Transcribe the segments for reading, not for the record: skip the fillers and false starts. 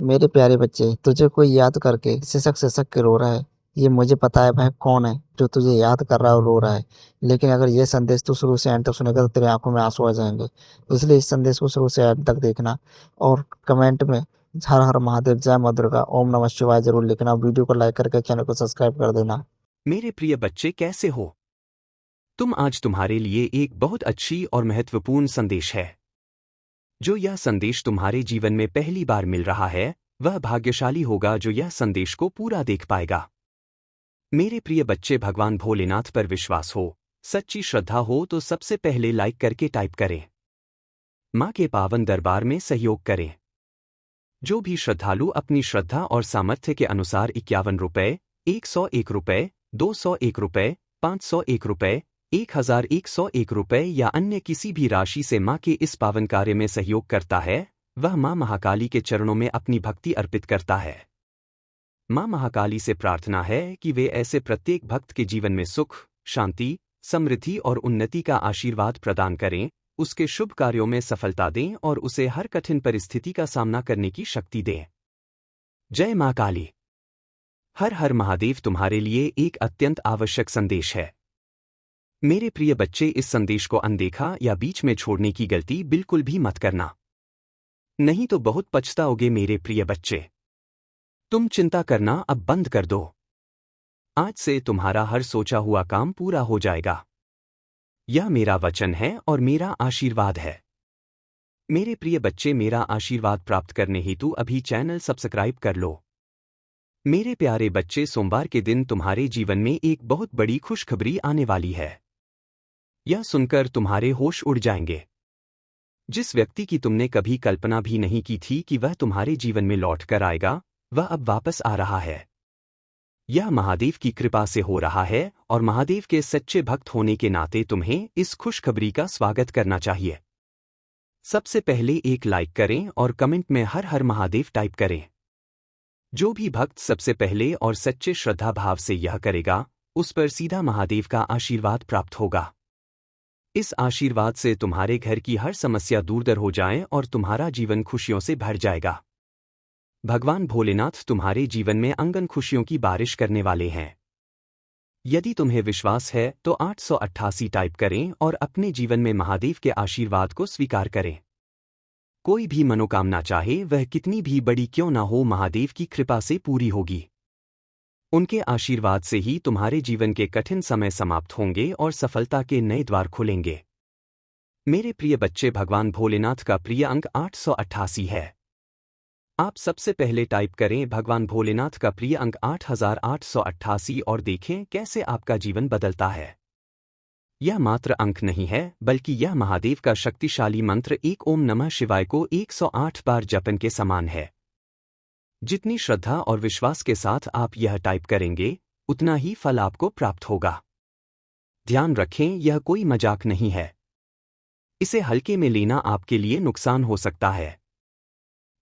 मेरे प्यारे बच्चे, तुझे कोई याद करके सिसक सिसक के रो रहा है। ये मुझे पता है वह कौन है जो तुझे याद कर रहा है और रो रहा है। लेकिन अगर ये संदेश तू शुरू से एंड तक सुनेगा तो तेरी आंखों में आंसू आ जाएंगे। इसलिए इस संदेश को शुरू से एंड तक देखना और कमेंट में हर हर महादेव, जय मां दुर्गा, ओम नमः शिवाय जरूर लिखना। वीडियो को लाइक करके चैनल को सब्सक्राइब कर देना। मेरे प्रिय बच्चे, कैसे हो तुम? आज तुम्हारे लिए एक बहुत अच्छी और महत्वपूर्ण संदेश है। जो यह संदेश तुम्हारे जीवन में पहली बार मिल रहा है, वह भाग्यशाली होगा जो यह संदेश को पूरा देख पाएगा। मेरे प्रिय बच्चे, भगवान भोलेनाथ पर विश्वास हो, सच्ची श्रद्धा हो तो सबसे पहले लाइक करके टाइप करें। माँ के पावन दरबार में सहयोग करें। जो भी श्रद्धालु अपनी श्रद्धा और सामर्थ्य के अनुसार 51 रुपये, 101 रुपये, 201 रुपये, 501 रुपये, 1101 रुपये या अन्य किसी भी राशि से माँ के इस पावन कार्य में सहयोग करता है, वह माँ महाकाली के चरणों में अपनी भक्ति अर्पित करता है। माँ महाकाली से प्रार्थना है कि वे ऐसे प्रत्येक भक्त के जीवन में सुख, शांति, समृद्धि और उन्नति का आशीर्वाद प्रदान करें, उसके शुभ कार्यों में सफलता दें और उसे हर कठिन परिस्थिति का सामना करने की शक्ति दें। जय माँ काली। हर हर महादेव तुम्हारे लिए एक अत्यंत आवश्यक संदेश है। मेरे प्रिय बच्चे, इस संदेश को अनदेखा या बीच में छोड़ने की गलती बिल्कुल भी मत करना, नहीं तो बहुत पछताओगे। मेरे प्रिय बच्चे, तुम चिंता करना अब बंद कर दो। आज से तुम्हारा हर सोचा हुआ काम पूरा हो जाएगा। यह मेरा वचन है और मेरा आशीर्वाद है। मेरे प्रिय बच्चे, मेरा आशीर्वाद प्राप्त करने हेतु अभी चैनल सब्सक्राइब कर लो। मेरे प्यारे बच्चे, सोमवार के दिन तुम्हारे जीवन में एक बहुत बड़ी खुशखबरी आने वाली है। यह सुनकर तुम्हारे होश उड़ जाएंगे। जिस व्यक्ति की तुमने कभी कल्पना भी नहीं की थी कि वह तुम्हारे जीवन में लौट कर आएगा, वह अब वापस आ रहा है। यह महादेव की कृपा से हो रहा है और महादेव के सच्चे भक्त होने के नाते तुम्हें इस खुशखबरी का स्वागत करना चाहिए। सबसे पहले एक लाइक करें और कमेंट में हर हर महादेव टाइप करें। जो भी भक्त सबसे पहले और सच्चे श्रद्धा भाव से यह करेगा, उस पर सीधा महादेव का आशीर्वाद प्राप्त होगा। इस आशीर्वाद से तुम्हारे घर की हर समस्या दूर हो जाए और तुम्हारा जीवन खुशियों से भर जाएगा। भगवान भोलेनाथ तुम्हारे जीवन में अंगन खुशियों की बारिश करने वाले हैं। यदि तुम्हें विश्वास है तो 888 टाइप करें और अपने जीवन में महादेव के आशीर्वाद को स्वीकार करें। कोई भी मनोकामना चाहे वह कितनी भी बड़ी क्यों ना हो, महादेव की कृपा से पूरी होगी। उनके आशीर्वाद से ही तुम्हारे जीवन के कठिन समय समाप्त होंगे और सफलता के नए द्वार खुलेंगे। मेरे प्रिय बच्चे, भगवान भोलेनाथ का प्रिय अंक 888 है। आप सबसे पहले टाइप करें भगवान भोलेनाथ का प्रिय अंक 8888 और देखें कैसे आपका जीवन बदलता है। यह मात्र अंक नहीं है, बल्कि यह महादेव का शक्तिशाली मंत्र एक ओम नमः शिवाय को 108 बार जपन के समान है। जितनी श्रद्धा और विश्वास के साथ आप यह टाइप करेंगे, उतना ही फल आपको प्राप्त होगा। ध्यान रखें, यह कोई मजाक नहीं है। इसे हल्के में लेना आपके लिए नुकसान हो सकता है।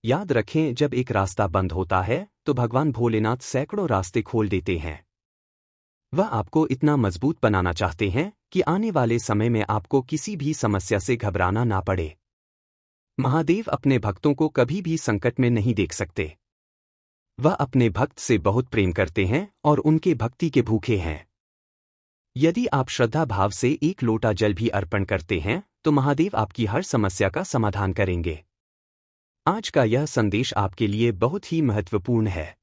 याद रखें, जब एक रास्ता बंद होता है तो भगवान भोलेनाथ सैकड़ों रास्ते खोल देते हैं। वह आपको इतना मजबूत बनाना चाहते हैं कि आने वाले समय में आपको किसी भी समस्या से घबराना ना पड़े। महादेव अपने भक्तों को कभी भी संकट में नहीं देख सकते। वह अपने भक्त से बहुत प्रेम करते हैं और उनके भक्ति के भूखे हैं। यदि आप श्रद्धा भाव से एक लोटा जल भी अर्पण करते हैं तो महादेव आपकी हर समस्या का समाधान करेंगे। आज का यह संदेश आपके लिए बहुत ही महत्वपूर्ण है।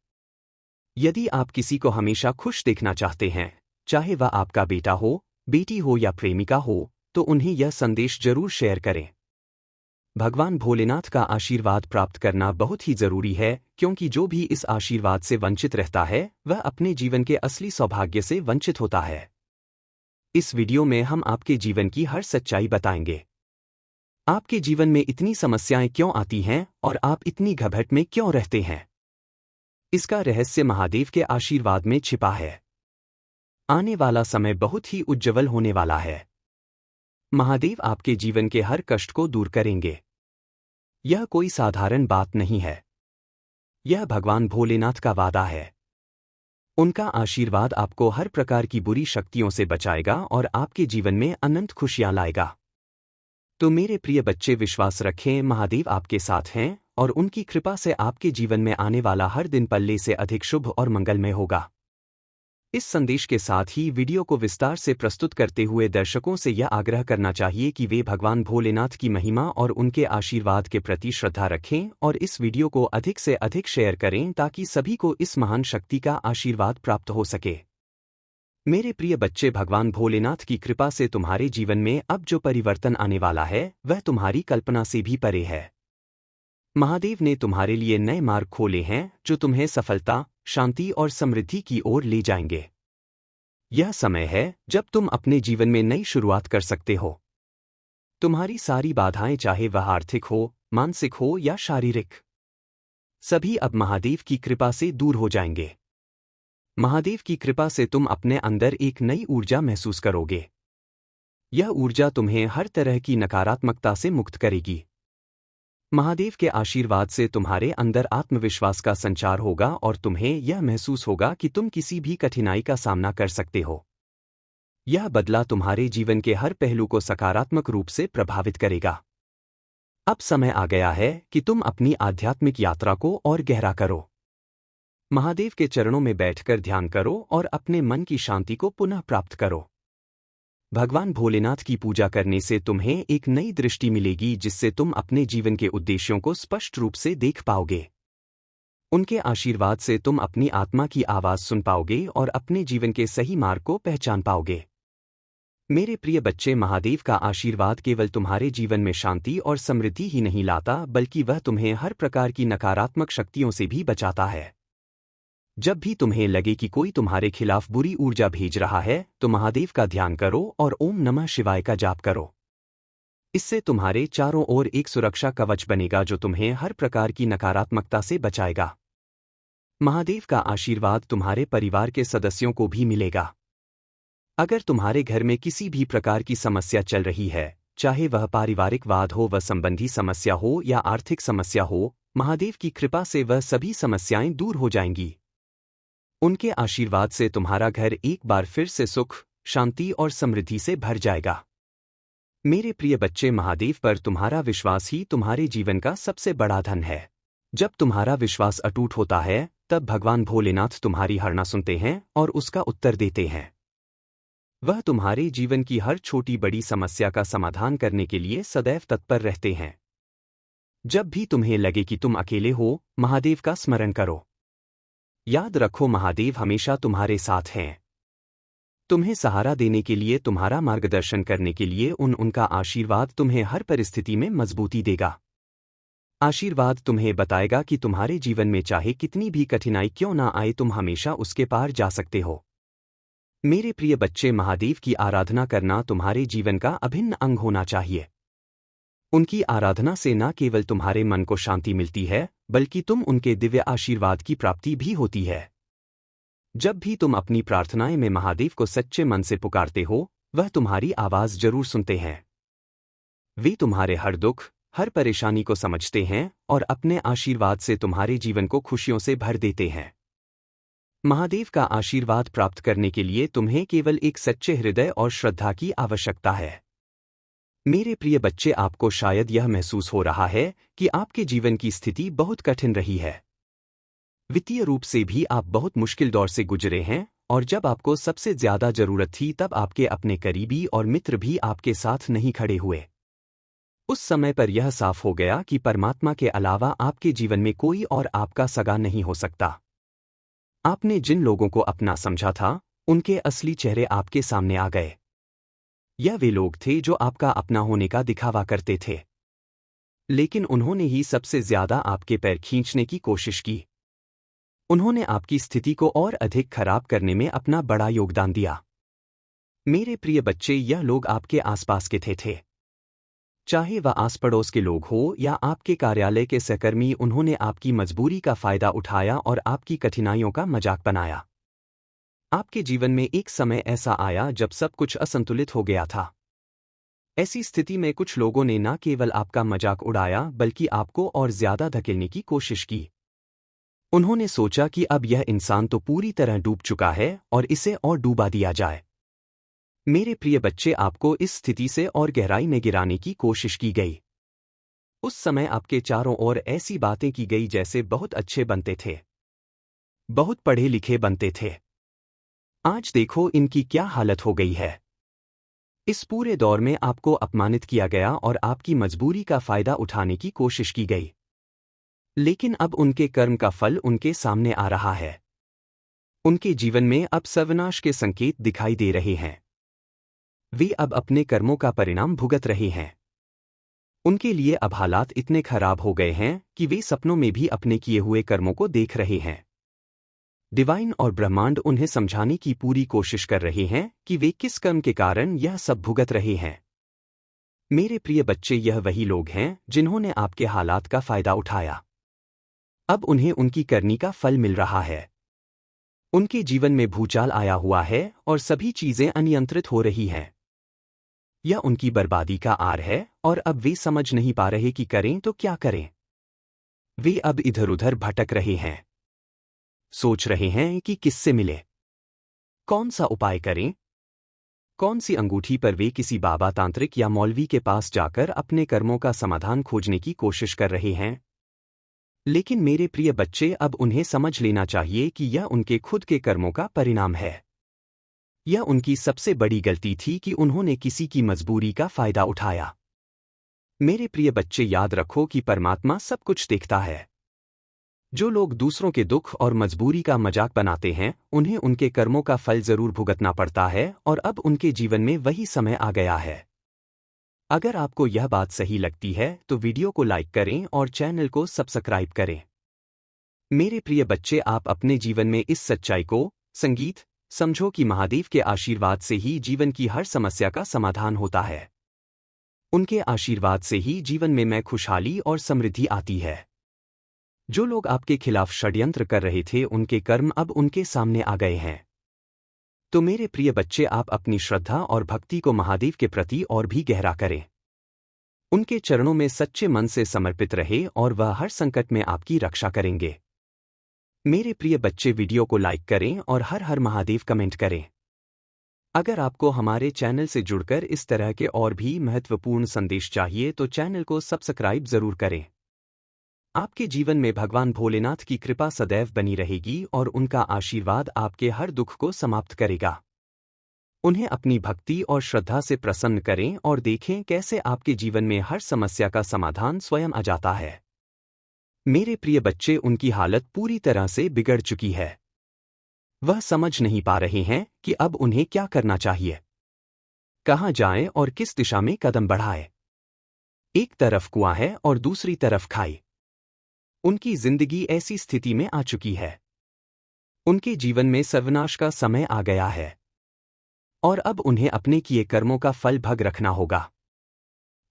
यदि आप किसी को हमेशा खुश देखना चाहते हैं, चाहे वह आपका बेटा हो, बेटी हो या प्रेमिका हो, तो उन्हें यह संदेश जरूर शेयर करें। भगवान भोलेनाथ का आशीर्वाद प्राप्त करना बहुत ही जरूरी है, क्योंकि जो भी इस आशीर्वाद से वंचित रहता है वह अपने जीवन के असली सौभाग्य से वंचित होता है। इस वीडियो में हम आपके जीवन की हर सच्चाई बताएंगे। आपके जीवन में इतनी समस्याएं क्यों आती हैं और आप इतनी घबराहट में क्यों रहते हैं? इसका रहस्य महादेव के आशीर्वाद में छिपा है। आने वाला समय बहुत ही उज्जवल होने वाला है। महादेव आपके जीवन के हर कष्ट को दूर करेंगे। यह कोई साधारण बात नहीं है। यह भगवान भोलेनाथ का वादा है। उनका आशीर्वाद आपको हर प्रकार की बुरी शक्तियों से बचाएगा और आपके जीवन में अनंत खुशियां लाएगा। तो मेरे प्रिय बच्चे, विश्वास रखें, महादेव आपके साथ हैं और उनकी कृपा से आपके जीवन में आने वाला हर दिन पहले से अधिक शुभ और मंगलमय होगा। इस संदेश के साथ ही वीडियो को विस्तार से प्रस्तुत करते हुए दर्शकों से यह आग्रह करना चाहिए कि वे भगवान भोलेनाथ की महिमा और उनके आशीर्वाद के प्रति श्रद्धा रखें और इस वीडियो को अधिक से अधिक शेयर करें ताकि सभी को इस महान शक्ति का आशीर्वाद प्राप्त हो सके। मेरे प्रिय बच्चे, भगवान भोलेनाथ की कृपा से तुम्हारे जीवन में अब जो परिवर्तन आने वाला है वह तुम्हारी कल्पना से भी परे है। महादेव ने तुम्हारे लिए नए मार्ग खोले हैं जो तुम्हें सफलता, शांति और समृद्धि की ओर ले जाएंगे। यह समय है जब तुम अपने जीवन में नई शुरुआत कर सकते हो। तुम्हारी सारी बाधाएं, चाहे वह आर्थिक हो, मानसिक हो या शारीरिक, सभी अब महादेव की कृपा से दूर हो जाएंगे। महादेव की कृपा से तुम अपने अंदर एक नई ऊर्जा महसूस करोगे। यह ऊर्जा तुम्हें हर तरह की नकारात्मकता से मुक्त करेगी। महादेव के आशीर्वाद से तुम्हारे अंदर आत्मविश्वास का संचार होगा और तुम्हें यह महसूस होगा कि तुम किसी भी कठिनाई का सामना कर सकते हो। यह बदलाव तुम्हारे जीवन के हर पहलू को सकारात्मक रूप से प्रभावित करेगा। अब समय आ गया है कि तुम अपनी आध्यात्मिक यात्रा को और गहरा करो। महादेव के चरणों में बैठकर ध्यान करो और अपने मन की शांति को पुनः प्राप्त करो। भगवान भोलेनाथ की पूजा करने से तुम्हें एक नई दृष्टि मिलेगी जिससे तुम अपने जीवन के उद्देश्यों को स्पष्ट रूप से देख पाओगे। उनके आशीर्वाद से तुम अपनी आत्मा की आवाज सुन पाओगे और अपने जीवन के सही मार्ग को पहचान पाओगे। मेरे प्रिय बच्चे, महादेव का आशीर्वाद केवल तुम्हारे जीवन में शांति और समृद्धि ही नहीं लाता बल्कि वह तुम्हें हर प्रकार की नकारात्मक शक्तियों से भी बचाता है। जब भी तुम्हें लगे कि कोई तुम्हारे खिलाफ बुरी ऊर्जा भेज रहा है तो महादेव का ध्यान करो और ओम नमः शिवाय का जाप करो। इससे तुम्हारे चारों ओर एक सुरक्षा कवच बनेगा जो तुम्हें हर प्रकार की नकारात्मकता से बचाएगा। महादेव का आशीर्वाद तुम्हारे परिवार के सदस्यों को भी मिलेगा। अगर तुम्हारे घर में किसी भी प्रकार की समस्या चल रही है, चाहे वह पारिवारिक वाद हो, वह संबंधी समस्या हो या आर्थिक समस्या हो, महादेव की कृपा से वह सभी समस्याएं दूर हो जाएंगी। उनके आशीर्वाद से तुम्हारा घर एक बार फिर से सुख, शांति और समृद्धि से भर जाएगा। मेरे प्रिय बच्चे, महादेव पर तुम्हारा विश्वास ही तुम्हारे जीवन का सबसे बड़ा धन है। जब तुम्हारा विश्वास अटूट होता है तब भगवान भोलेनाथ तुम्हारी हरना सुनते हैं और उसका उत्तर देते हैं। वह तुम्हारे जीवन की हर छोटी बड़ी समस्या का समाधान करने के लिए सदैव तत्पर रहते हैं। जब भी तुम्हें लगे कि तुम अकेले हो, महादेव का स्मरण करो। याद रखो, महादेव हमेशा तुम्हारे साथ हैं। तुम्हें सहारा देने के लिए, तुम्हारा मार्गदर्शन करने के लिए उनका आशीर्वाद तुम्हें हर परिस्थिति में मजबूती देगा। आशीर्वाद तुम्हें बताएगा कि तुम्हारे जीवन में चाहे कितनी भी कठिनाई क्यों ना आए, तुम हमेशा उसके पार जा सकते हो। मेरे प्रिय बच्चे, महादेव की आराधना करना तुम्हारे जीवन का अभिन्न अंग होना चाहिए। उनकी आराधना से न केवल तुम्हारे मन को शांति मिलती है बल्कि तुम उनके दिव्य आशीर्वाद की प्राप्ति भी होती है। जब भी तुम अपनी प्रार्थनाएं में महादेव को सच्चे मन से पुकारते हो, वह तुम्हारी आवाज जरूर सुनते हैं। वे तुम्हारे हर दुख, हर परेशानी को समझते हैं और अपने आशीर्वाद से तुम्हारे जीवन को खुशियों से भर देते हैं। महादेव का आशीर्वाद प्राप्त करने के लिए तुम्हें केवल एक सच्चे हृदय और श्रद्धा की आवश्यकता है। मेरे प्रिय बच्चे, आपको शायद यह महसूस हो रहा है कि आपके जीवन की स्थिति बहुत कठिन रही है। वित्तीय रूप से भी आप बहुत मुश्किल दौर से गुजरे हैं और जब आपको सबसे ज्यादा जरूरत थी तब आपके अपने करीबी और मित्र भी आपके साथ नहीं खड़े हुए। उस समय पर यह साफ हो गया कि परमात्मा के अलावा आपके जीवन में कोई और आपका सगा नहीं हो सकता। आपने जिन लोगों को अपना समझा था, उनके असली चेहरे आपके सामने आ गए। यह वे लोग थे जो आपका अपना होने का दिखावा करते थे, लेकिन उन्होंने ही सबसे ज्यादा आपके पैर खींचने की कोशिश की। उन्होंने आपकी स्थिति को और अधिक खराब करने में अपना बड़ा योगदान दिया। मेरे प्रिय बच्चे, यह लोग आपके आसपास के थे। चाहे वह आस पड़ोस के लोग हो या आपके कार्यालय के सहकर्मी, उन्होंने आपकी मजबूरी का फायदा उठाया और आपकी कठिनाइयों का मजाक बनाया। आपके जीवन में एक समय ऐसा आया जब सब कुछ असंतुलित हो गया था। ऐसी स्थिति में कुछ लोगों ने न केवल आपका मजाक उड़ाया बल्कि आपको और ज्यादा धकेलने की कोशिश की। उन्होंने सोचा कि अब यह इंसान तो पूरी तरह डूब चुका है और इसे और डूबा दिया जाए। मेरे प्रिय बच्चे, आपको इस स्थिति से और गहराई में गिराने की कोशिश की गई। उस समय आपके चारों ओर ऐसी बातें की गई जैसे बहुत अच्छे बनते थे, बहुत पढ़े लिखे बनते थे। आज देखो इनकी क्या हालत हो गई है। इस पूरे दौर में आपको अपमानित किया गया और आपकी मजबूरी का फायदा उठाने की कोशिश की गई। लेकिन अब उनके कर्म का फल उनके सामने आ रहा है। उनके जीवन में अब सर्वनाश के संकेत दिखाई दे रहे हैं। वे अब अपने कर्मों का परिणाम भुगत रहे हैं। उनके लिए अब हालात इतने खराब हो गए हैं कि वे सपनों में भी अपने किए हुए कर्मों को देख रहे हैं। डिवाइन और ब्रह्मांड उन्हें समझाने की पूरी कोशिश कर रहे हैं कि वे किस कर्म के कारण यह सब भुगत रहे हैं। मेरे प्रिय बच्चे, यह वही लोग हैं जिन्होंने आपके हालात का फायदा उठाया। अब उन्हें उनकी करनी का फल मिल रहा है। उनके जीवन में भूचाल आया हुआ है और सभी चीजें अनियंत्रित हो रही हैं। यह उनकी बर्बादी का आर है और अब वे समझ नहीं पा रहे कि करें तो क्या करें। वे अब इधर उधर भटक रहे हैं, सोच रहे हैं कि किससे मिले, कौन सा उपाय करें, कौन सी अंगूठी पर वे किसी बाबा, तांत्रिक या मौलवी के पास जाकर अपने कर्मों का समाधान खोजने की कोशिश कर रहे हैं। लेकिन मेरे प्रिय बच्चे, अब उन्हें समझ लेना चाहिए कि यह उनके खुद के कर्मों का परिणाम है। यह उनकी सबसे बड़ी गलती थी कि उन्होंने किसी की मजबूरी का फायदा उठाया। मेरे प्रिय बच्चे, याद रखो कि परमात्मा सब कुछ देखता है। जो लोग दूसरों के दुख और मजबूरी का मजाक बनाते हैं, उन्हें उनके कर्मों का फल जरूर भुगतना पड़ता है और अब उनके जीवन में वही समय आ गया है। अगर आपको यह बात सही लगती है तो वीडियो को लाइक करें और चैनल को सब्सक्राइब करें। मेरे प्रिय बच्चे, आप अपने जीवन में इस सच्चाई को संगीत समझो कि महादेव के आशीर्वाद से ही जीवन की हर समस्या का समाधान होता है। उनके आशीर्वाद से ही जीवन में खुशहाली और समृद्धि आती है। जो लोग आपके खिलाफ षड्यंत्र कर रहे थे, उनके कर्म अब उनके सामने आ गए हैं। तो मेरे प्रिय बच्चे, आप अपनी श्रद्धा और भक्ति को महादेव के प्रति और भी गहरा करें। उनके चरणों में सच्चे मन से समर्पित रहे और वह हर संकट में आपकी रक्षा करेंगे। मेरे प्रिय बच्चे, वीडियो को लाइक करें और हर हर महादेव कमेंट करें। अगर आपको हमारे चैनल से जुड़कर इस तरह के और भी महत्वपूर्ण संदेश चाहिए तो चैनल को सब्सक्राइब जरूर करें। आपके जीवन में भगवान भोलेनाथ की कृपा सदैव बनी रहेगी और उनका आशीर्वाद आपके हर दुख को समाप्त करेगा। उन्हें अपनी भक्ति और श्रद्धा से प्रसन्न करें और देखें कैसे आपके जीवन में हर समस्या का समाधान स्वयं आ जाता है। मेरे प्रिय बच्चे, उनकी हालत पूरी तरह से बिगड़ चुकी है। वह समझ नहीं पा रहे हैं कि अब उन्हें क्या करना चाहिए, कहाँ जाएं और किस दिशा में कदम बढ़ाएं। एक तरफ कुआं है और दूसरी तरफ खाई। उनकी जिंदगी ऐसी स्थिति में आ चुकी है। उनके जीवन में सर्वनाश का समय आ गया है और अब उन्हें अपने किए कर्मों का फल भग रखना होगा।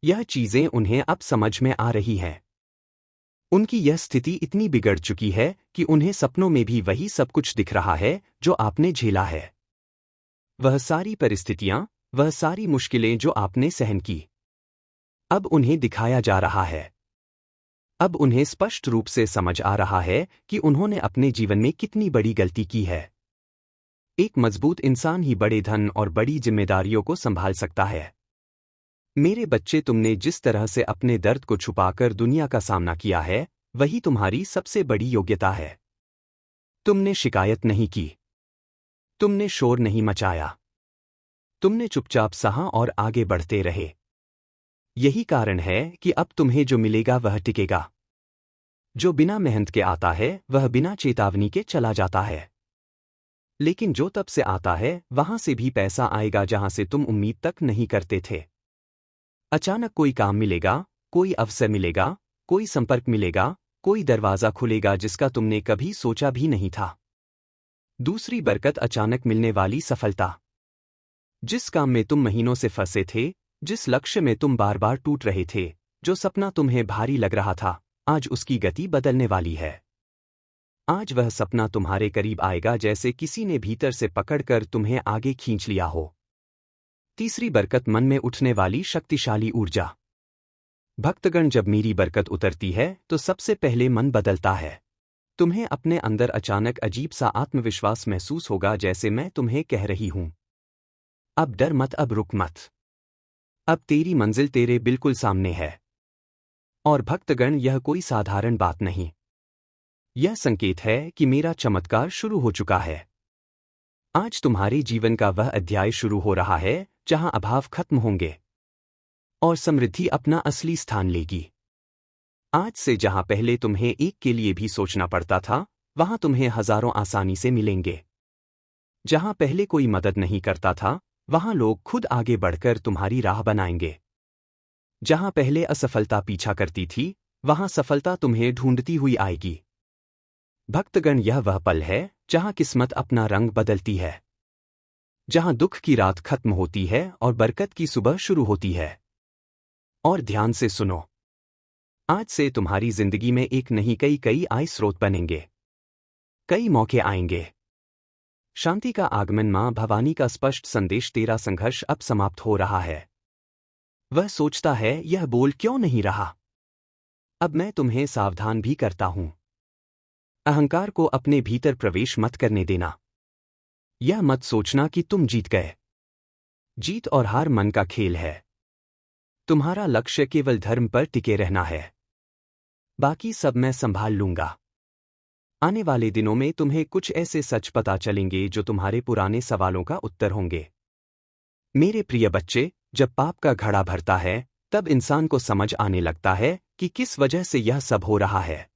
यह चीजें उन्हें अब समझ में आ रही हैं। उनकी यह स्थिति इतनी बिगड़ चुकी है कि उन्हें सपनों में भी वही सब कुछ दिख रहा है जो आपने झेला है। वह सारी परिस्थितियां, वह सारी मुश्किलें जो आपने सहन की, अब उन्हें दिखाया जा रहा है। अब उन्हें स्पष्ट रूप से समझ आ रहा है कि उन्होंने अपने जीवन में कितनी बड़ी गलती की है। एक मजबूत इंसान ही बड़े धन और बड़ी जिम्मेदारियों को संभाल सकता है। मेरे बच्चे, तुमने जिस तरह से अपने दर्द को छुपाकर दुनिया का सामना किया है, वही तुम्हारी सबसे बड़ी योग्यता है। तुमने शिकायत नहीं की, तुमने शोर नहीं मचाया, तुमने चुपचाप सहा और आगे बढ़ते रहे। यही कारण है कि अब तुम्हें जो मिलेगा वह टिकेगा। जो बिना मेहनत के आता है वह बिना चेतावनी के चला जाता है, लेकिन जो तब से आता है वहां से भी पैसा आएगा जहां से तुम उम्मीद तक नहीं करते थे। अचानक कोई काम मिलेगा, कोई अवसर मिलेगा, कोई संपर्क मिलेगा, कोई दरवाजा खुलेगा जिसका तुमने कभी सोचा भी नहीं था। दूसरी बरकत, अचानक मिलने वाली सफलता। जिस काम में तुम महीनों से फंसे थे, जिस लक्ष्य में तुम बार बार टूट रहे थे, जो सपना तुम्हें भारी लग रहा था, आज उसकी गति बदलने वाली है। आज वह सपना तुम्हारे करीब आएगा जैसे किसी ने भीतर से पकड़कर तुम्हें आगे खींच लिया हो। तीसरी बरकत, मन में उठने वाली शक्तिशाली ऊर्जा। भक्तगण, जब मेरी बरकत उतरती है तो सबसे पहले मन बदलता है। तुम्हें अपने अंदर अचानक अजीब सा आत्मविश्वास महसूस होगा, जैसे मैं तुम्हें कह रही हूं, अब डर मत, अब रुक मत, अब तेरी मंजिल तेरे बिल्कुल सामने है। और भक्तगण, यह कोई साधारण बात नहीं। यह संकेत है कि मेरा चमत्कार शुरू हो चुका है। आज तुम्हारे जीवन का वह अध्याय शुरू हो रहा है जहां अभाव खत्म होंगे और समृद्धि अपना असली स्थान लेगी। आज से जहां पहले तुम्हें एक के लिए भी सोचना पड़ता था, वहां तुम्हें हजारों आसानी से मिलेंगे। जहां पहले कोई मदद नहीं करता था, वहां लोग खुद आगे बढ़कर तुम्हारी राह बनाएंगे। जहां पहले असफलता पीछा करती थी, वहां सफलता तुम्हें ढूंढती हुई आएगी। भक्तगण, यह वह पल है जहां किस्मत अपना रंग बदलती है, जहां दुख की रात खत्म होती है और बरकत की सुबह शुरू होती है। और ध्यान से सुनो, आज से तुम्हारी जिंदगी में एक नहीं कई आय स्रोत बनेंगे। कई मौके आएंगे। शांति का आगमन। मां भवानी का स्पष्ट संदेश। तेरा संघर्ष अब समाप्त हो रहा है। वह सोचता है, यह बोल क्यों नहीं रहा। अब मैं तुम्हें सावधान भी करता हूं। अहंकार को अपने भीतर प्रवेश मत करने देना। यह मत सोचना कि तुम जीत गए। जीत और हार मन का खेल है। तुम्हारा लक्ष्य केवल धर्म पर टिके रहना है। बाकी सब मैं संभाल लूंगा। आने वाले दिनों में तुम्हें कुछ ऐसे सच पता चलेंगे जो तुम्हारे पुराने सवालों का उत्तर होंगे। मेरे प्रिय बच्चे, जब पाप का घड़ा भरता है, तब इंसान को समझ आने लगता है कि किस वजह से यह सब हो रहा है।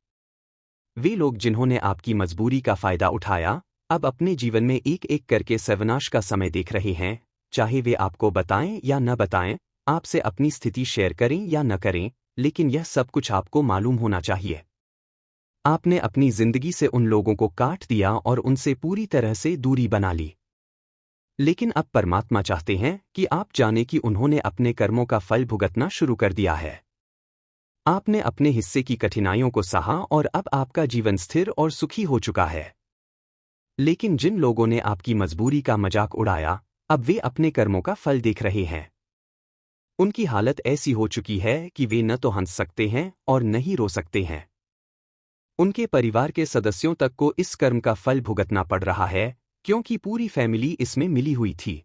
वे लोग जिन्होंने आपकी मजबूरी का फायदा उठाया, अब अपने जीवन में एक एक करके सर्वनाश का समय देख रहे हैं। चाहे वे आपको बताएं या न बताएं, आपसे अपनी स्थिति शेयर करें या न करें, लेकिन यह सब कुछ आपको मालूम होना चाहिए। आपने अपनी जिंदगी से उन लोगों को काट दिया और उनसे पूरी तरह से दूरी बना ली। लेकिन अब परमात्मा चाहते हैं कि आप जानें कि उन्होंने अपने कर्मों का फल भुगतना शुरू कर दिया है। आपने अपने हिस्से की कठिनाइयों को सहा और अब आपका जीवन स्थिर और सुखी हो चुका है। लेकिन जिन लोगों ने आपकी मजबूरी का मजाक उड़ाया, अब वे अपने कर्मों का फल देख रहे हैं। उनकी हालत ऐसी हो चुकी है कि वे न तो हंस सकते हैं और न ही रो सकते हैं। उनके परिवार के सदस्यों तक को इस कर्म का फल भुगतना पड़ रहा है, क्योंकि पूरी फैमिली इसमें मिली हुई थी।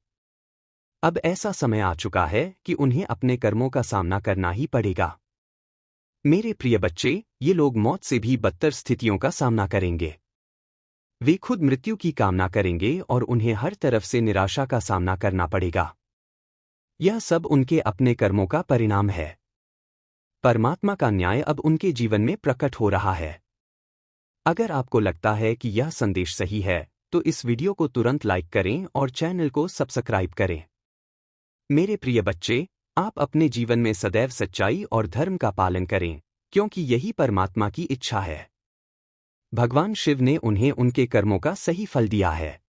अब ऐसा समय आ चुका है कि उन्हें अपने कर्मों का सामना करना ही पड़ेगा। मेरे प्रिय बच्चे, ये लोग मौत से भी बदतर स्थितियों का सामना करेंगे। वे खुद मृत्यु की कामना करेंगे और उन्हें हर तरफ से निराशा का सामना करना पड़ेगा। यह सब उनके अपने कर्मों का परिणाम है। परमात्मा का न्याय अब उनके जीवन में प्रकट हो रहा है। अगर आपको लगता है कि यह संदेश सही है, तो इस वीडियो को तुरंत लाइक करें और चैनल को सब्सक्राइब करें। मेरे प्रिय बच्चे, आप अपने जीवन में सदैव सच्चाई और धर्म का पालन करें, क्योंकि यही परमात्मा की इच्छा है। भगवान शिव ने उन्हें उनके कर्मों का सही फल दिया है।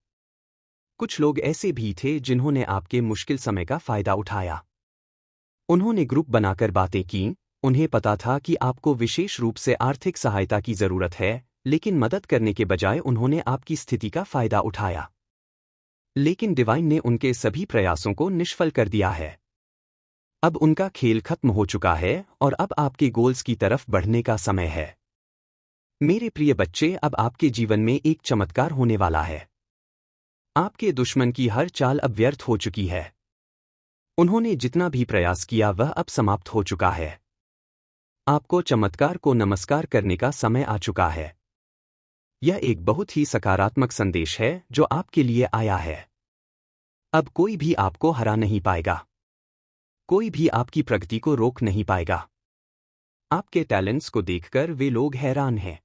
कुछ लोग ऐसे भी थे जिन्होंने आपके मुश्किल समय का फायदा उठाया। उन्होंने ग्रुप बनाकर बातें की। उन्हें पता था कि आपको विशेष रूप से आर्थिक सहायता की जरूरत है, लेकिन मदद करने के बजाय उन्होंने आपकी स्थिति का फायदा उठाया। लेकिन डिवाइन ने उनके सभी प्रयासों को निष्फल कर दिया है। अब उनका खेल खत्म हो चुका है और अब आपके गोल्स की तरफ बढ़ने का समय है। मेरे प्रिय बच्चे, अब आपके जीवन में एक चमत्कार होने वाला है। आपके दुश्मन की हर चाल अब व्यर्थ हो चुकी है। उन्होंने जितना भी प्रयास किया वह अब समाप्त हो चुका है। आपको चमत्कार को नमस्कार करने का समय आ चुका है। यह एक बहुत ही सकारात्मक संदेश है जो आपके लिए आया है। अब कोई भी आपको हरा नहीं पाएगा। कोई भी आपकी प्रगति को रोक नहीं पाएगा। आपके टैलेंट्स को देखकर वे लोग हैरान हैं।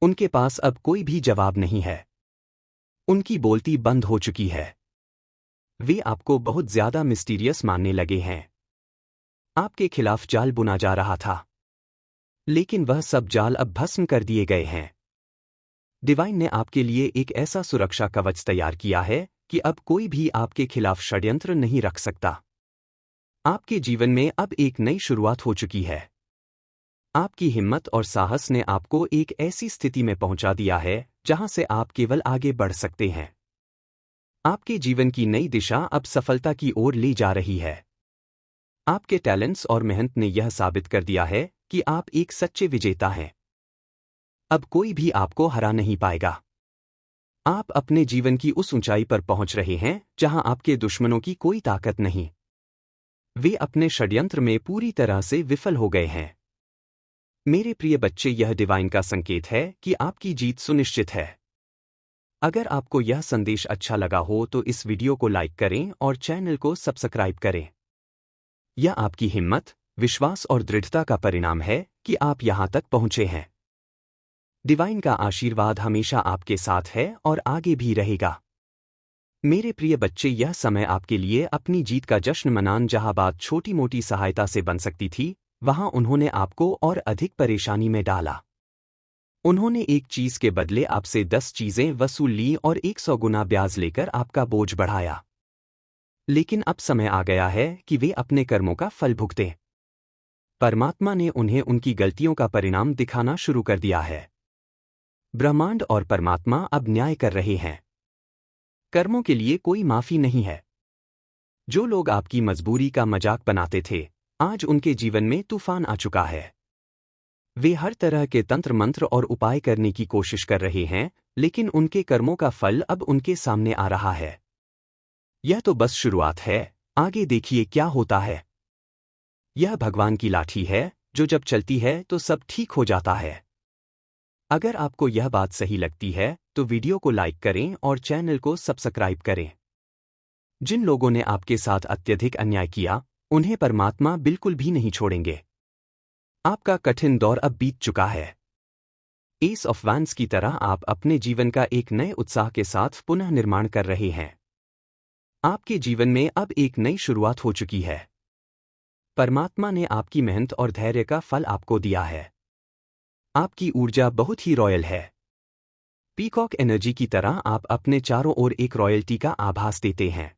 उनके पास अब कोई भी जवाब नहीं है। उनकी बोलती बंद हो चुकी है। वे आपको बहुत ज्यादा मिस्टीरियस मानने लगे हैं। आपके खिलाफ जाल बुना जा रहा था, लेकिन वह सब जाल अब भस्म कर दिए गए हैं। डिवाइन ने आपके लिए एक ऐसा सुरक्षा कवच तैयार किया है कि अब कोई भी आपके खिलाफ षड्यंत्र नहीं रख सकता। आपके जीवन में अब एक नई शुरुआत हो चुकी है। आपकी हिम्मत और साहस ने आपको एक ऐसी स्थिति में पहुंचा दिया है जहां से आप केवल आगे बढ़ सकते हैं। आपके जीवन की नई दिशा अब सफलता की ओर ले जा रही है। आपके टैलेंट्स और मेहनत ने यह साबित कर दिया है कि आप एक सच्चे विजेता हैं। अब कोई भी आपको हरा नहीं पाएगा। आप अपने जीवन की उस ऊंचाई पर पहुंच रहे हैं जहां आपके दुश्मनों की कोई ताकत नहीं। वे अपने षड्यंत्र में पूरी तरह से विफल हो गए हैं। मेरे प्रिय बच्चे, यह डिवाइन का संकेत है कि आपकी जीत सुनिश्चित है। अगर आपको यह संदेश अच्छा लगा हो तो इस वीडियो को लाइक करें और चैनल को सब्सक्राइब करें। यह आपकी हिम्मत, विश्वास और दृढ़ता का परिणाम है कि आप यहां तक पहुंचे हैं। डिवाइन का आशीर्वाद हमेशा आपके साथ है और आगे भी रहेगा। मेरे प्रिय बच्चे, यह समय आपके लिए अपनी जीत का जश्न मनान। जहां बात छोटी मोटी सहायता से बन सकती थी, वहां उन्होंने आपको और अधिक परेशानी में डाला। उन्होंने एक चीज के बदले आपसे 10 चीजें वसूल ली और 100 गुना ब्याज लेकर आपका बोझ बढ़ाया। लेकिन अब समय आ गया है कि वे अपने कर्मों का फल भुगतें। परमात्मा ने उन्हें उनकी गलतियों का परिणाम दिखाना शुरू कर दिया है। ब्रह्मांड और परमात्मा अब न्याय कर रहे हैं। कर्मों के लिए कोई माफी नहीं है। जो लोग आपकी मजबूरी का मजाक बनाते थे, आज उनके जीवन में तूफान आ चुका है। वे हर तरह के तंत्र मंत्र और उपाय करने की कोशिश कर रहे हैं, लेकिन उनके कर्मों का फल अब उनके सामने आ रहा है। यह तो बस शुरुआत है, आगे देखिए क्या होता है। यह भगवान की लाठी है, जो जब चलती है तो सब ठीक हो जाता है। अगर आपको यह बात सही लगती है तो वीडियो को लाइक करें और चैनल को सब्सक्राइब करें। जिन लोगों ने आपके साथ अत्यधिक अन्याय किया, उन्हें परमात्मा बिल्कुल भी नहीं छोड़ेंगे। आपका कठिन दौर अब बीत चुका है। एस ऑफ वैंड्स की तरह आप अपने जीवन का एक नए उत्साह के साथ पुनः निर्माण कर रहे हैं। आपके जीवन में अब एक नई शुरुआत हो चुकी है। परमात्मा ने आपकी मेहनत और धैर्य का फल आपको दिया है। आपकी ऊर्जा बहुत ही रॉयल है। पीकॉक एनर्जी की तरह आप अपने चारों ओर एक रॉयल्टी का आभास देते हैं।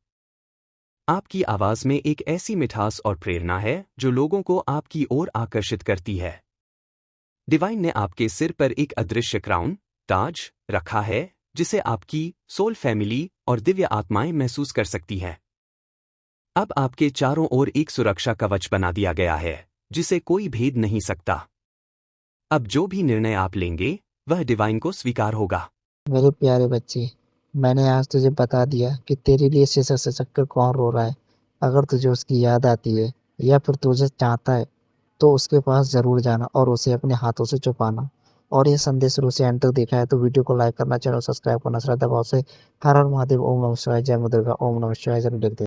आपकी आवाज में एक ऐसी मिठास और प्रेरणा है जो लोगों को आपकी ओर आकर्षित करती है। डिवाइन ने आपके सिर पर एक अदृश्य क्राउन, ताज, रखा है, जिसे आपकी सोल फैमिली और दिव्य आत्माएं महसूस कर सकती हैं। अब आपके चारों ओर एक सुरक्षा कवच बना दिया गया है, जिसे कोई भेद नहीं सकता। अब जो भी निर्णय आप लेंगे, वह डिवाइन को स्वीकार होगा। मेरे प्यारे बच्चे, मैंने आज तुझे बता दिया कि तेरे लिए शीशा से चक्कर कौन रो रहा है। अगर तुझे उसकी याद आती है या फिर तुझे चाहता है, तो उसके पास ज़रूर जाना और उसे अपने हाथों से छुपाना। और ये संदेश शुरू से एंड तक देखा है तो वीडियो को लाइक करना, चैनल सब्सक्राइब करना, श्रद्धा भाव से हर हर महादेव, ओम नमः शिवाय, जय मां दुर्गा, ओम नमः शिवाय जरूर देखते।